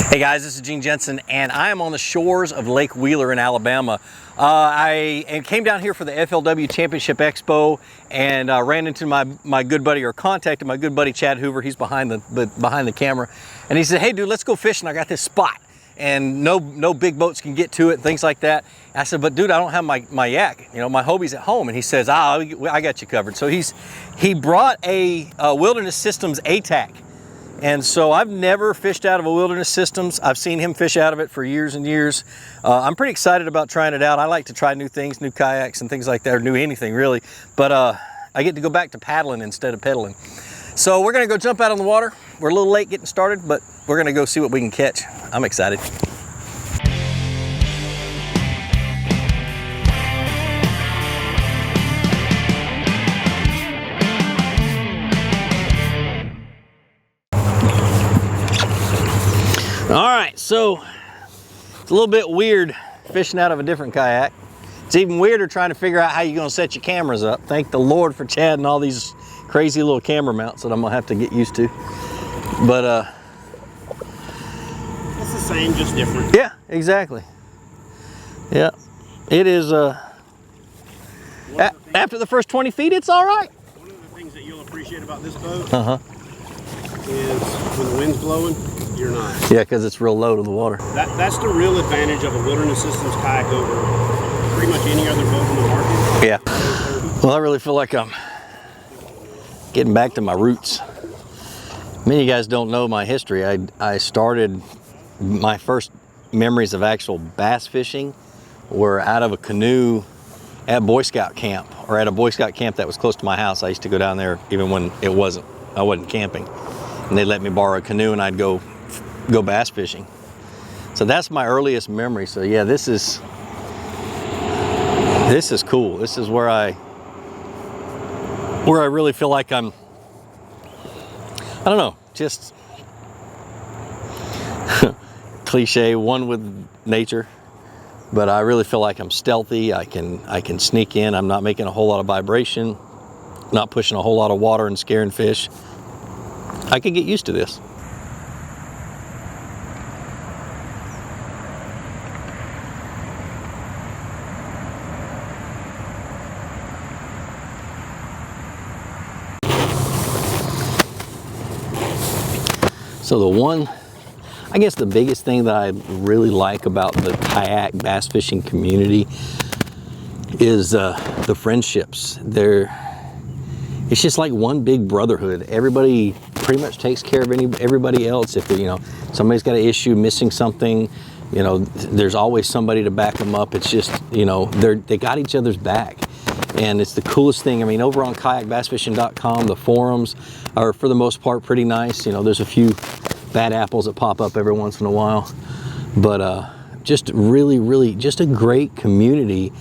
Hey guys, this is Gene Jensen, and I am on the shores of Lake Wheeler in Alabama. I came down here for the FLW Championship Expo and ran into my good buddy, or contacted my good buddy Chad Hoover. He's behind the camera, and he said, "Hey dude, let's go fishing. I got this spot, and no big boats can get to it, things like that." I said, "But dude, I don't have my yak. You know, my Hobie's at home." And he says, I got you covered." So he brought a Wilderness Systems ATAC. And so I've never fished out of a Wilderness Systems. I've seen him fish out of it for years and years. I'm pretty excited about trying it out. I like to try new things, new kayaks and things like that, or new anything really. But I get to go back to paddling instead of pedaling. So we're gonna go jump out on the water. We're a little late getting started, but we're gonna go see what we can catch. I'm excited. All right, so it's a little bit weird fishing out of a different kayak. It's even weirder trying to figure out how you're gonna set your cameras up. Thank the Lord for Chad and all these crazy little camera mounts that I'm gonna have to get used to. But it's the same, just different. Yeah, exactly. Yeah, it is. After the first 20 feet, it's all right. One of the things that you'll appreciate about this boat is when the wind's blowing, you're not. Yeah, because it's real low to the water. That's the real advantage of a Wilderness Systems kayak over pretty much any other boat on the market. Yeah. Well, I really feel like I'm getting back to my roots. Many of you guys don't know my history. I started, my first memories of actual bass fishing were out of a canoe at Boy Scout camp, or at a Boy Scout camp that was close to my house. I used to go down there even when I wasn't camping. And they let me borrow a canoe and I'd go bass fishing. So that's my earliest memory. So yeah, this is cool. This is where I really feel like I don't know, just cliche, one with nature, but I really feel like I'm stealthy. I can sneak in. I'm not making a whole lot of vibration, not pushing a whole lot of water and scaring fish. I can get used to this. So I guess the biggest thing that I really like about the kayak bass fishing community is the friendships. It's just like one big brotherhood. Everybody pretty much takes care of everybody else. If somebody's got an issue, missing something, there's always somebody to back them up. It's just, they got each other's back. And it's the coolest thing. I mean, over on kayakbassfishing.com, the forums are for the most part pretty nice. There's a few bad apples that pop up every once in a while, but just really just a great community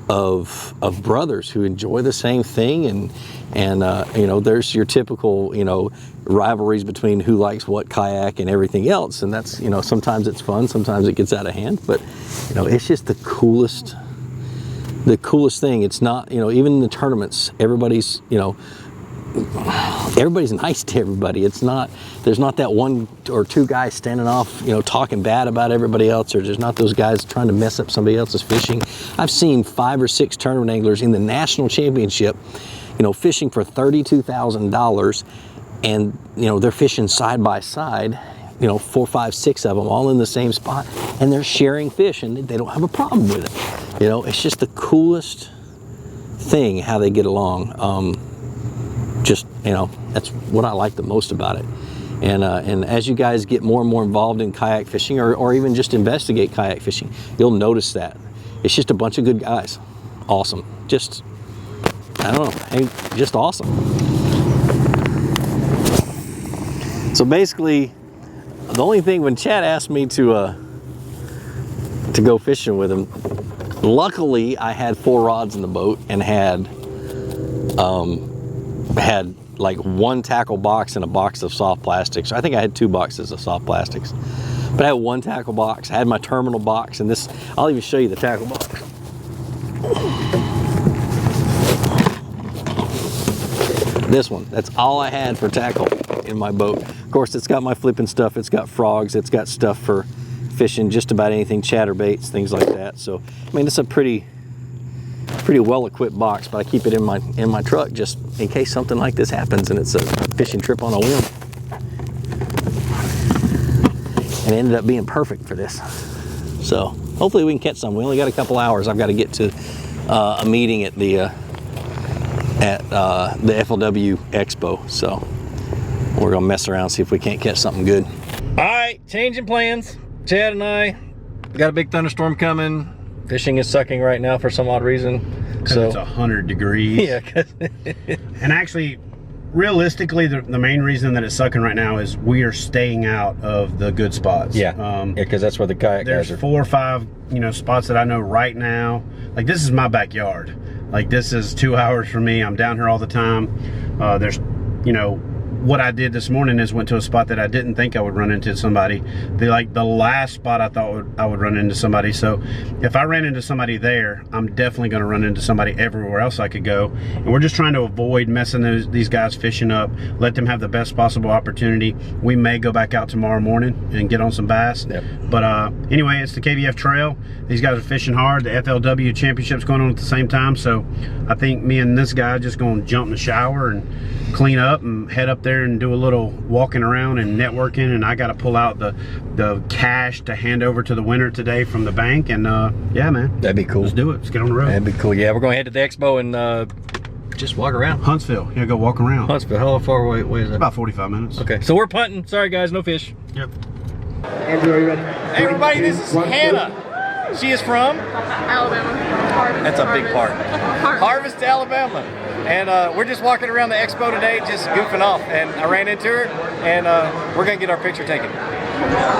of brothers who enjoy the same thing. And there's your typical rivalries between who likes what kayak and everything else, and that's sometimes it's fun, sometimes it gets out of hand, but it's just the coolest thing. It's not, even in the tournaments, everybody's nice to everybody. There's not that one or two guys standing off, talking bad about everybody else, or there's not those guys trying to mess up somebody else's fishing. I've seen 5 or 6 tournament anglers in the national championship, fishing for $32,000, and they're fishing side by side, 4, 5, 6 of them all in the same spot, and they're sharing fish, and they don't have a problem with it. It's just the coolest thing how they get along. That's what I like the most about it. And as you guys get more and more involved in kayak fishing, or even just investigate kayak fishing, you'll notice that it's just a bunch of good guys. Awesome. Just, I don't know, hey, just awesome. So basically, the only thing, when Chad asked me to go fishing with him, luckily I had 4 rods in the boat and had like 1 tackle box and a box of soft plastics. I think I had 2 boxes of soft plastics, but I had 1 tackle box. I had my terminal box, and this, I'll even show you the tackle box. This one, that's all I had for tackle. in my boat. Of course, it's got my flipping stuff. It's got frogs. It's got stuff for fishing just about anything, chatterbaits, things like that. So, I mean, it's a pretty well-equipped box, but I keep it in my truck just in case something like this happens and it's a fishing trip on a whim. And it ended up being perfect for this. So hopefully we can catch some. We only got a couple hours. I've got to get to a meeting at the FLW Expo. So we're gonna mess around, see if we can't catch something good. All right, changing plans. Chad and I got a big thunderstorm coming. Fishing is sucking right now for some odd reason. So it's 100 degrees. Yeah. And actually, realistically, the main reason that it's sucking right now is we are staying out of the good spots. Yeah, because that's where the kayak guys are. There's 4 or 5, spots that I know right now. Like, this is my backyard. Like, this is 2 hours from me. I'm down here all the time. There's, what I did this morning is went to a spot that I didn't think I would run into somebody. The last spot I thought I would run into somebody. So if I ran into somebody there, I'm definitely going to run into somebody everywhere else I could go. And we're just trying to avoid messing these guys fishing up. Let them have the best possible opportunity. We may go back out tomorrow morning and get on some bass. Yep. But anyway, it's the KBF Trail. These guys are fishing hard. The FLW Championship's going on at the same time. So I think me and this guy just going to jump in the shower and clean up and head up there and do a little walking around and networking. And I got to pull out the cash to hand over to the winner today from the bank. And yeah, man, that'd be cool. Let's do it. Let's get on the road. That'd be cool. Yeah, we're going to head to the expo and just walk around. Huntsville. Yeah, go walk around. Huntsville. How far away is that? About 45 minutes. Okay, so we're punting. Sorry guys, no fish. Yep. Andrew, are you ready? Hey everybody, this is Hannah. She is from Alabama. Harvest. That's a big part. Harvest. Harvest, Alabama. And we're just walking around the expo today, just goofing off. And I ran into her, and we're gonna get our picture taken.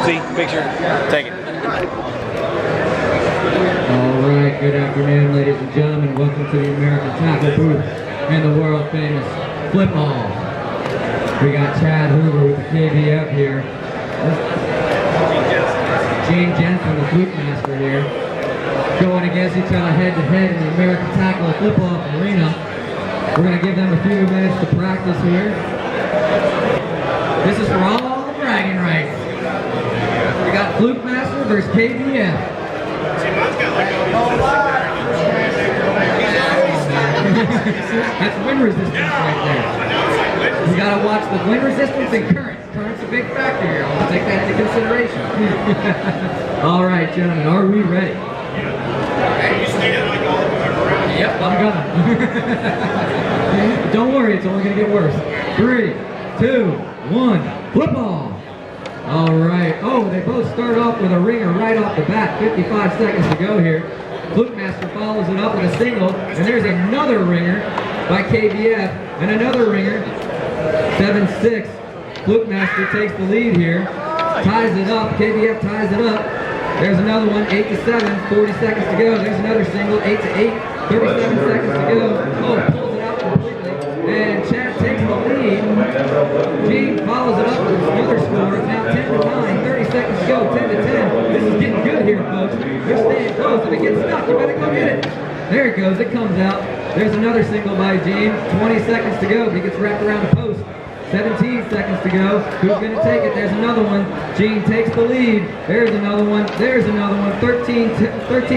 See, picture taken. All right, good afternoon, ladies and gentlemen. Welcome to the American Tackle booth and the world famous flip ball. We got Chad Hoover with the KBF here. Gene Jensen, the Flukemastr here, going against each other head to head in the American Tackle flip-off arena. We're going to give them a few minutes to practice here. This is for all the bragging rights. We got Flukemastr versus KBF. That's wind resistance right there. We got to watch the wind resistance and current. Current's a big factor here. I'll take that into consideration. All right, gentlemen, are we ready? Yep, I'm gonna. Don't worry, it's only gonna get worse. 3, 2, 1, flip ball. All right. Oh, they both start off with a ringer right off the bat. 55 seconds to go here. Flukemastr follows it up with a single, and there's another ringer by KBF, and another ringer. 7-6. Flukemastr takes the lead here, ties it up. KBF ties it up. There's another one, 8-7, 40 seconds to go. There's another single, 8-8, 37 seconds to go. Oh, pulls it out completely, and Chad takes the lead. Gene follows it up with another score. It's now 10-9, 30 seconds to go, 10-10. This is getting good here, folks. They're staying close. If it gets stuck, you better go get it. There it goes, it comes out. There's another single by Gene, 20 seconds to go. He gets wrapped around the post. 17 seconds to go. Who's going to take it? There's another one. Gene takes the lead. There's another one. There's another one. 13,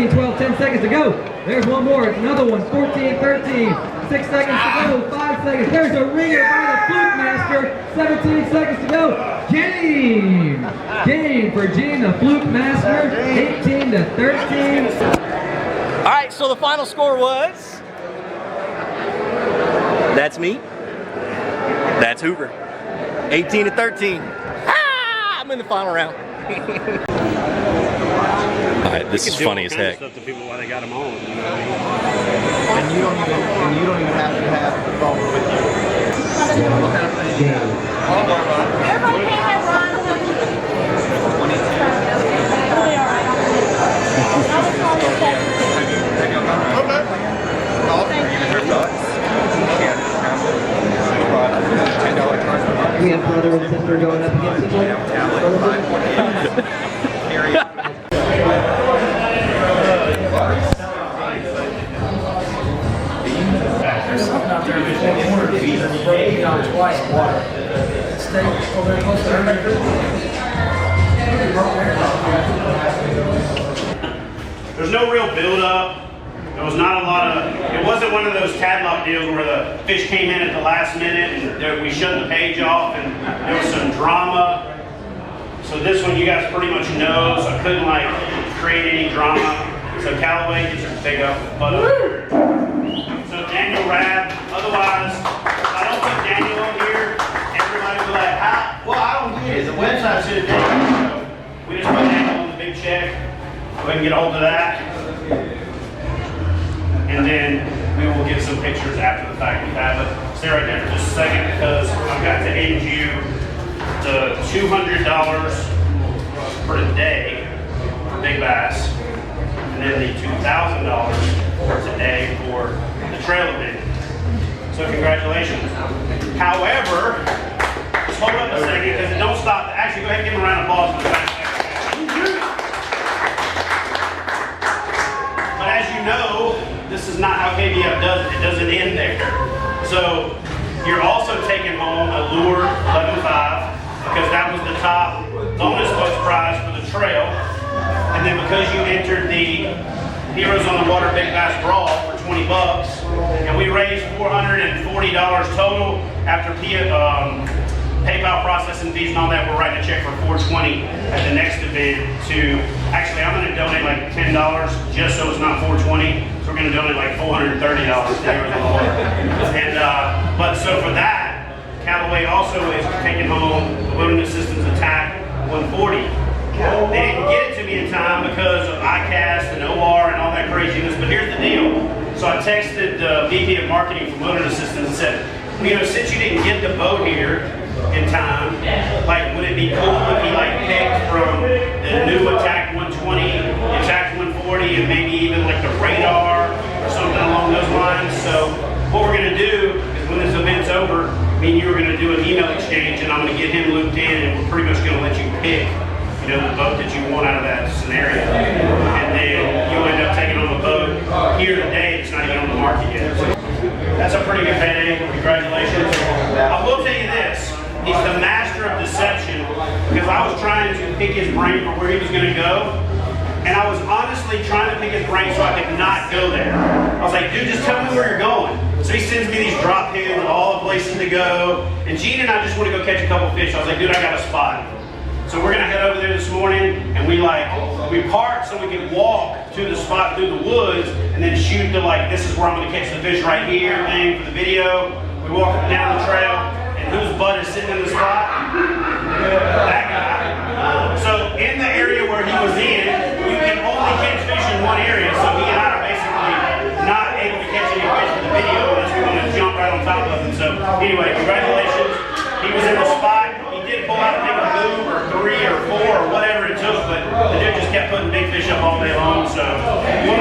12, 10 seconds to go. There's one more. It's another one. 14, 13. 6 seconds to go. 5 seconds. There's a ringer by the Flukemastr. 17 seconds to go. Game! Game for Gene, the Flukemastr. 18-13. All right, so the final score was... That's me. That's Hoover. 18-13. Ah, I'm in the final round. All right, this is funny as heck. Stuff to people while they got them on. You know what I mean? And you don't even have to have the phone with you. What kind of thing? Everybody came and run. We have brother and sister going up against each other. There's something out there. There's no real build-up. There was not a lot of, it wasn't one of those tadlock deals where the fish came in at the last minute and we shut the page off and there was some drama. So this one you guys pretty much know, so I couldn't like create any drama. So Callaway gets your big up butt up. So Daniel Rabb, otherwise, if I don't put Daniel on here, everybody will be like, how? Well, I don't get it. The website said Daniel. So we just put Daniel on the big check. Go ahead and get a hold of that. And then we will get some pictures after the fact of that. But stay right there for just a second because I've got to end you to $200 for the day for big bass. And then the $2,000 for today for the trail event. So congratulations. However, just hold up a second because it don't stop. Actually, go ahead and give them a round of applause for the fact. But as you know, this is not how KBF does it. It doesn't end there. So you're also taking home a lure 11.5 because that was the top bonus post prize for the trail. And then because you entered the Heroes on the Water Big Bass Brawl for 20 bucks, and we raised $440 total after PayPal processing fees and all that. We're writing a check for $420 at the next event to, actually I'm going to donate like $10 just so it's not $420. So we're going to donate like $430 to Heroes on the Water. And, but so for that, Callaway also is taking home the Wilderness Systems Attack 140. They didn't get it to me in time because of ICAST and OR and all that craziness, but here's the deal. So I texted the VP of Marketing from Wilderness Systems and said, you know, since you didn't get the boat here in time, like, would it be cool if he like picked from the new Attack 120, Attack 140, and maybe even like the radar or something along those lines? So what we're gonna do is when this event's over, me and you are gonna do an email exchange and I'm gonna get him looped in and we're pretty much gonna let you pick, you know, the boat that you want out of that scenario. And then you'll end up taking on the boat here today that's not even on the market yet. So that's a pretty good payday. Congratulations. I will tell you this. He's the master of deception because I was trying to pick his brain for where he was going to go. And I was honestly trying to pick his brain so I could not go there. I was like, dude, just tell me where you're going. So he sends me these drop pins of all the places to go. And Gene and I just want to go catch a couple fish. I was like, dude, I got a spot. So we're gonna head over there this morning and we park so we can walk to the spot through the woods and then shoot the like, this is where I'm gonna catch the fish right here thing for the video. We walk down the trail and whose butt is sitting in the spot? That guy. So in the area where he was in, you can only catch fish in one area. So he and I are basically not able to catch any fish in the video unless we're gonna jump right on top of him. So anyway, congratulations. He was in the spot. Pull out and make a move or 3 or 4 or whatever it took, but the dude just kept putting big fish up all day long. So you